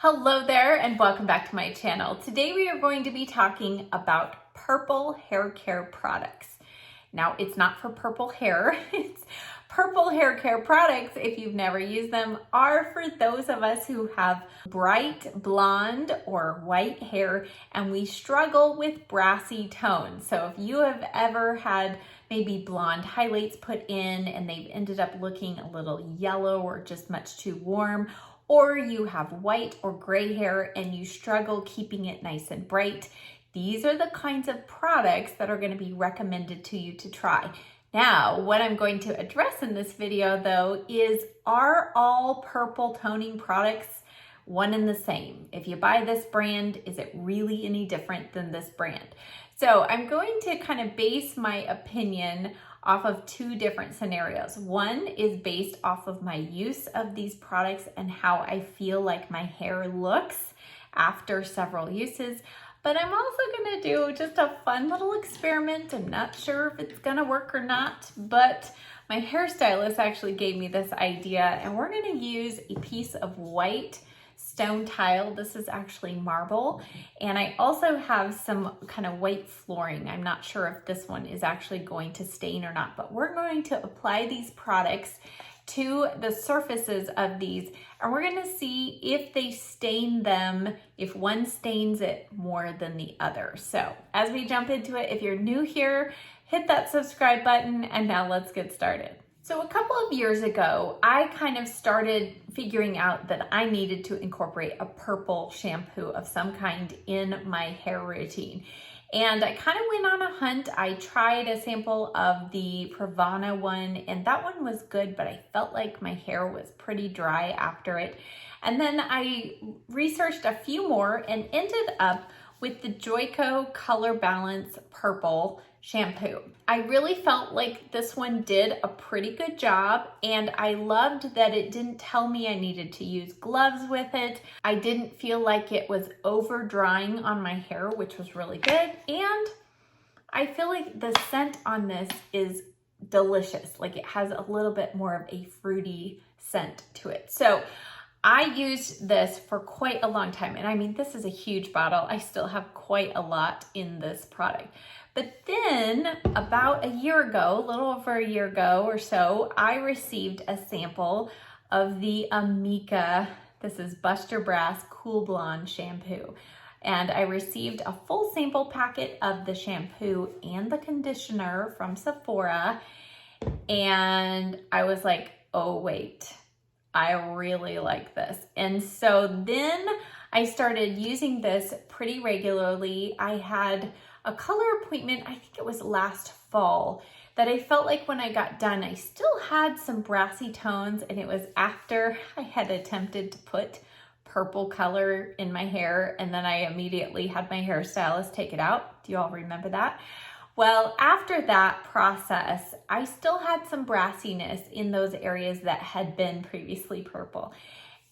Hello there and welcome back to my channel. Today we are going to be talking about purple hair care products. Now it's not for purple hair, it's purple hair care products, if you've never used them, are for those of us who have bright blonde or white hair and we struggle with brassy tones. So if you have ever had maybe blonde highlights put in and they've ended up looking a little yellow or just much too warm, or you have white or gray hair and you struggle keeping it nice and bright, these are the kinds of products that are going to be recommended to you to try. Now, what I'm going to address in this video though is, are all purple toning products one and the same? If you buy this brand, is it really any different than this brand? So I'm going to kind of base my opinion off of two different scenarios. One is based off of my use of these products and how I feel like my hair looks after several uses. But I'm also gonna do just a fun little experiment. I'm not sure if it's gonna work or not, but my hairstylist actually gave me this idea, and we're gonna use a piece of white stone tile. This is actually marble, and I also have some kind of white flooring. I'm not sure if this one is actually going to stain or not, but we're going to apply these products to the surfaces of these, and we're going to see if they stain them, if one stains it more than the other. So as we jump into it, if you're new here, hit that subscribe button, and now let's get started. So a couple of years ago, I kind of started figuring out that I needed to incorporate a purple shampoo of some kind in my hair routine. And I kind of went on a hunt. I tried a sample of the Pravana one, and that one was good, but I felt like my hair was pretty dry after it. And then I researched a few more and ended up with the Joico Color Balance Purple shampoo. I really felt like this one did a pretty good job, and I loved that it didn't tell me I needed to use gloves with it. I didn't feel like it was over drying on my hair, which was really good. And I feel like the scent on this is delicious. Like it has a little bit more of a fruity scent to it. So I used this for quite a long time. And I mean, this is a huge bottle. I still have quite a lot in this product. But then about a year ago, a little over a year ago or so, I received a sample of the Amika, this is Buster Brass Cool Blonde shampoo. And I received a full sample packet of the shampoo and the conditioner from Sephora. And I was like, oh wait, I really like this. And so then I started using this pretty regularly. I had a color appointment, I think it was last fall, that I felt like when I got done, I still had some brassy tones, and it was after I had attempted to put purple color in my hair, and then I immediately had my hairstylist take it out. Do you all remember that? Well, after that process, I still had some brassiness in those areas that had been previously purple.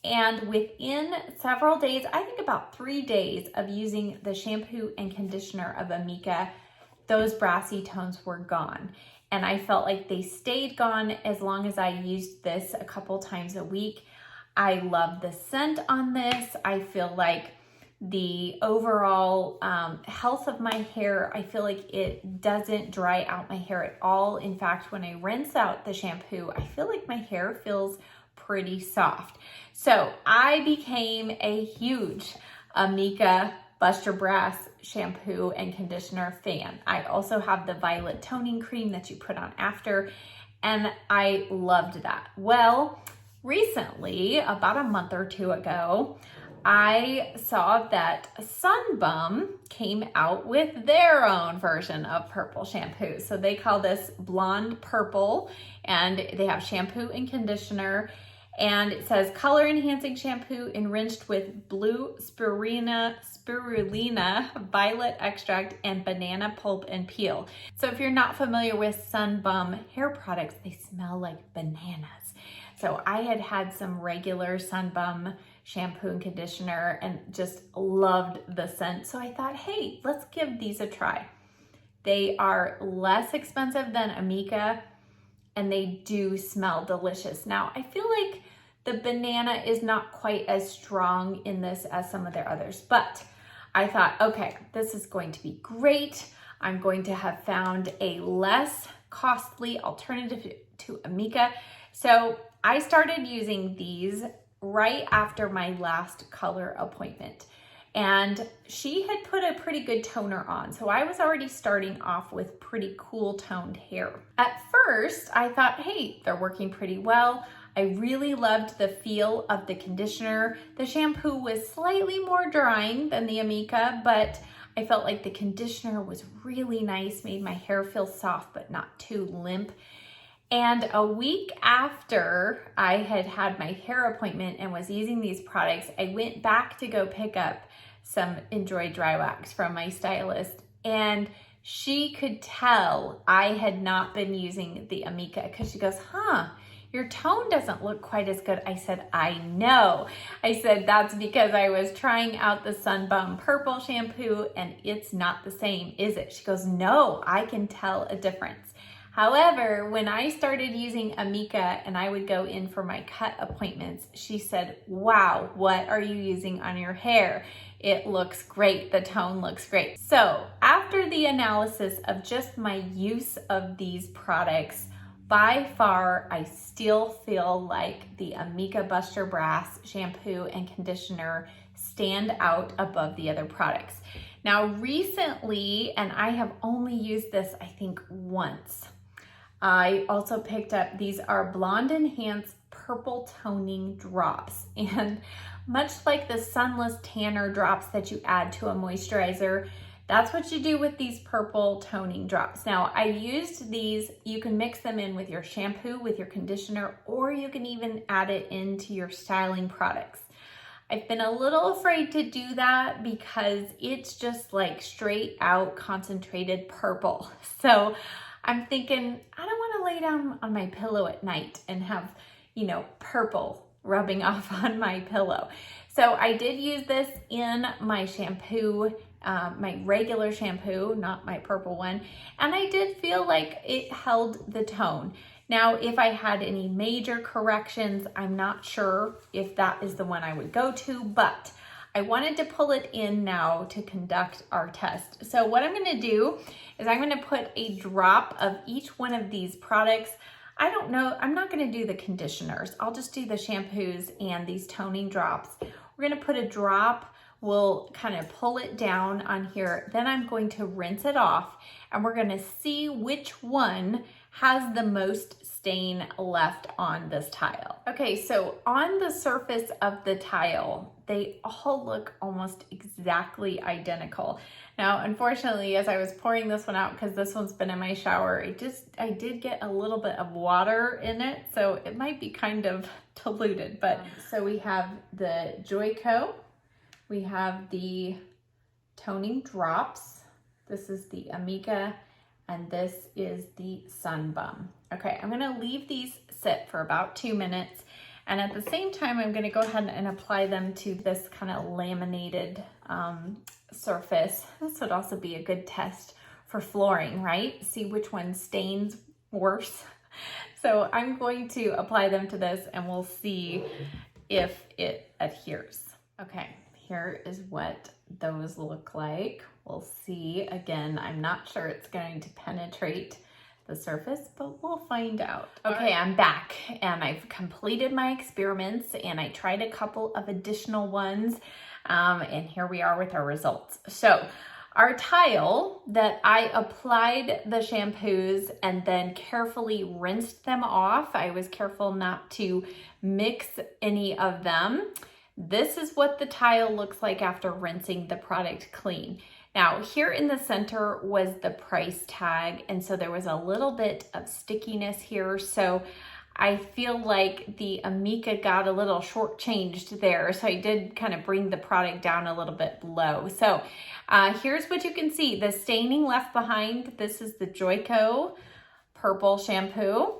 And within several days, I think about 3 days of using the shampoo and conditioner of Amika, those brassy tones were gone. And I felt like they stayed gone as long as I used this a couple times a week. I love the scent on this. I feel like the overall health of my hair, I feel like it doesn't dry out my hair at all. In fact, when I rinse out the shampoo, I feel like my hair feels pretty soft. So I became a huge Amika Buster Brass shampoo and conditioner fan. I also have the violet toning cream that you put on after, and I loved that. Well, recently, about a month or two ago, I saw that Sunbum came out with their own version of purple shampoo. So they call this Blonde Purple, and they have shampoo and conditioner. And it says color enhancing shampoo enriched with blue spirulina, violet extract, and banana pulp and peel. So if you're not familiar with Sunbum hair products, they smell like bananas. So I had had some regular Sunbum shampoo and conditioner and just loved the scent. So I thought, hey, let's give these a try. They are less expensive than Amika, and they do smell delicious. Now, I feel like The banana is not quite as strong in this as some of their others, but I thought, okay, this is going to be great. I'm going to have found a less costly alternative to Amika. So I started using these right after my last color appointment. And she had put a pretty good toner on. So I was already starting off with pretty cool toned hair. At first, I thought, hey, they're working pretty well. I really loved the feel of the conditioner. The shampoo was slightly more drying than the Amika, but I felt like the conditioner was really nice, made my hair feel soft, but not too limp. And a week after I had had my hair appointment and was using these products, I went back to go pick up some Enjoy Dry Wax from my stylist, and she could tell I had not been using the Amika because she goes, your tone doesn't look quite as good. I said, I know. I said, that's because I was trying out the Sunbum Purple shampoo and it's not the same, is it? She goes, no, I can tell a difference. However, when I started using Amika and I would go in for my cut appointments, she said, wow, what are you using on your hair? It looks great. The tone looks great. So after the analysis of just my use of these products, by far, I still feel like the Amika Buster Brass shampoo and conditioner stand out above the other products. Now recently, and I have only used this, I think, once, I also picked up, these are Blonde Enhance Purple Toning Drops. And much like the Sunless Tanner drops that you add to a moisturizer, that's what you do with these purple toning drops. Now, I used these, you can mix them in with your shampoo, with your conditioner, or you can even add it into your styling products. I've been a little afraid to do that because it's just like straight out concentrated purple. So I'm thinking, I don't want to lay down on my pillow at night and have, purple rubbing off on my pillow. So I did use this in my shampoo, my regular shampoo, not my purple one. And I did feel like it held the tone. Now, if I had any major corrections, I'm not sure if that is the one I would go to, but I wanted to pull it in now to conduct our test. So what I'm gonna do is I'm gonna put a drop of each one of these products. I don't know, I'm not gonna do the conditioners. I'll just do the shampoos and these toning drops. We're gonna put a drop, we'll kind of pull it down on here. Then I'm going to rinse it off and we're gonna see which one has the most stain left on this tile. Okay, so on the surface of the tile, they all look almost exactly identical. Now, unfortunately, as I was pouring this one out, because this one's been in my shower, I did get a little bit of water in it, so it might be kind of diluted. But so we have the Joico, we have the toning drops, this is the Amika, and this is the Sunbum. Okay, I'm gonna leave these sit for about 2 minutes. And at the same time, I'm gonna go ahead and apply them to this kind of laminated surface. This would also be a good test for flooring, right? See which one stains worse. So I'm going to apply them to this and we'll see if it adheres. Okay, here is what those look like. We'll see. Again, I'm not sure it's going to penetrate the surface, but we'll find out. Okay, I'm back and I've completed my experiments and I tried a couple of additional ones and here we are with our results. So our tile that I applied the shampoos and then carefully rinsed them off, I was careful not to mix any of them. This is what the tile looks like after rinsing the product clean. Now, here in the center was the price tag, and so there was a little bit of stickiness here, so I feel like the Amika got a little shortchanged there, so I did kind of bring the product down a little bit low. So here's what you can see, the staining left behind. This is the Joico Purple Shampoo.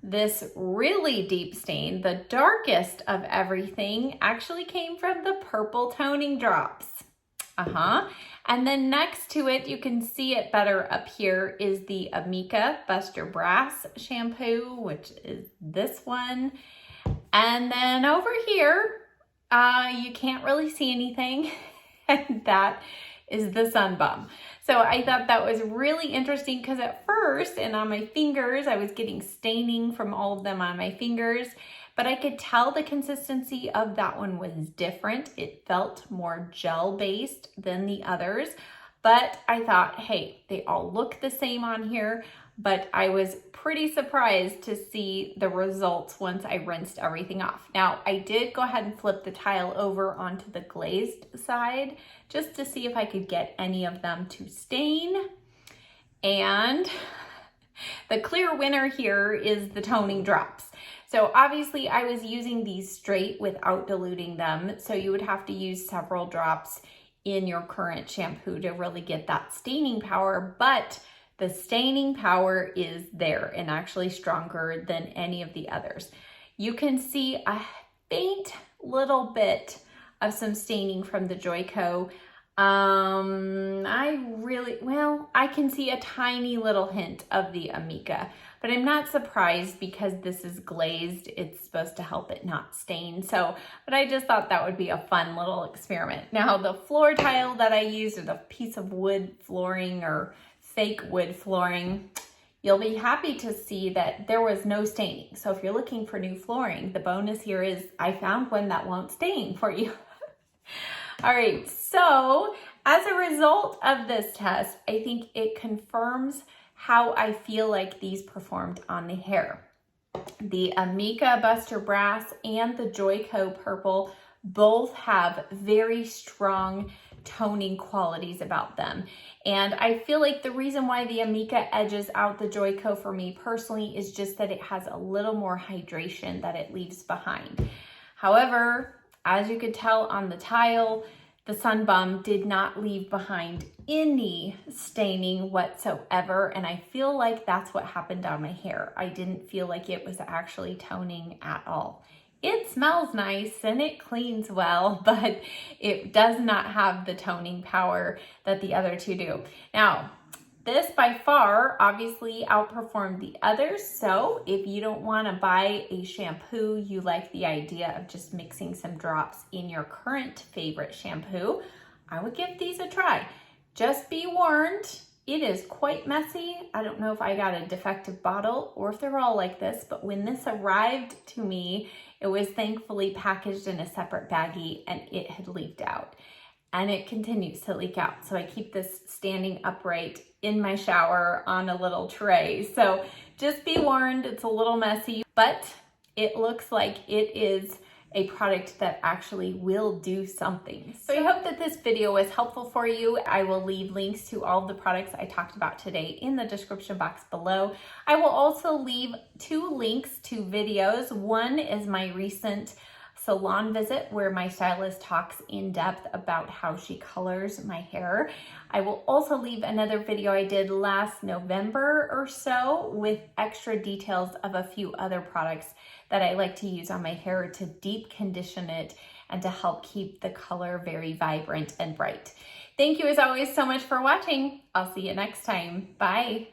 This really deep stain, the darkest of everything, actually came from the Purple Toning Drops. And then next to it, you can see it better up here, is the Amika Buster Brass shampoo, which is this one. And then over here, you can't really see anything, and that is the Sun Bum. So I thought that was really interesting because at first, and on my fingers, I was getting staining from all of them on my fingers, but I could tell the consistency of that one was different. It felt more gel-based than the others, but I thought, hey, they all look the same on here, but I was pretty surprised to see the results once I rinsed everything off. Now, I did go ahead and flip the tile over onto the glazed side just to see if I could get any of them to stain. And the clear winner here is the toning drops. So obviously I was using these straight without diluting them, so you would have to use several drops in your current shampoo to really get that staining power, but the staining power is there and actually stronger than any of the others. You can see a faint little bit of some staining from the Joico. I can see a tiny little hint of the Amika, but I'm not surprised because this is glazed. It's supposed to help it not stain. So, but I just thought that would be a fun little experiment. Now, the floor tile that I used is a piece of wood flooring or fake wood flooring. You'll be happy to see that there was no staining. So if you're looking for new flooring, the bonus here is I found one that won't stain for you. All right, so as a result of this test, I think it confirms how I feel like these performed on the hair. The Amika Buster Brass and the Joico Purple both have very strong toning qualities about them. And I feel like the reason why the Amika edges out the Joico for me personally is just that it has a little more hydration that it leaves behind. However, as you could tell on the tile, the Sun Bum did not leave behind any staining whatsoever, and I feel like that's what happened on my hair. I didn't feel like it was actually toning at all. It smells nice and it cleans well, but it does not have the toning power that the other two do. Now, this by far obviously outperformed the others, so if you don't want to buy a shampoo, you like the idea of just mixing some drops in your current favorite shampoo, I would give these a try. Just be warned, it is quite messy. I don't know if I got a defective bottle or if they're all like this, but when this arrived to me, it was thankfully packaged in a separate baggie and it had leaked out. And it continues to leak out. So I keep this standing upright in my shower on a little tray. So just be warned, it's a little messy, but it looks like it is a product that actually will do something. So I hope that this video was helpful for you. I will leave links to all of the products I talked about today in the description box below. I will also leave 2 links to videos. One is my recent salon visit where my stylist talks in depth about how she colors my hair. I will also leave another video I did last November or so with extra details of a few other products that I like to use on my hair to deep condition it and to help keep the color very vibrant and bright. Thank you as always so much for watching. I'll see you next time. Bye.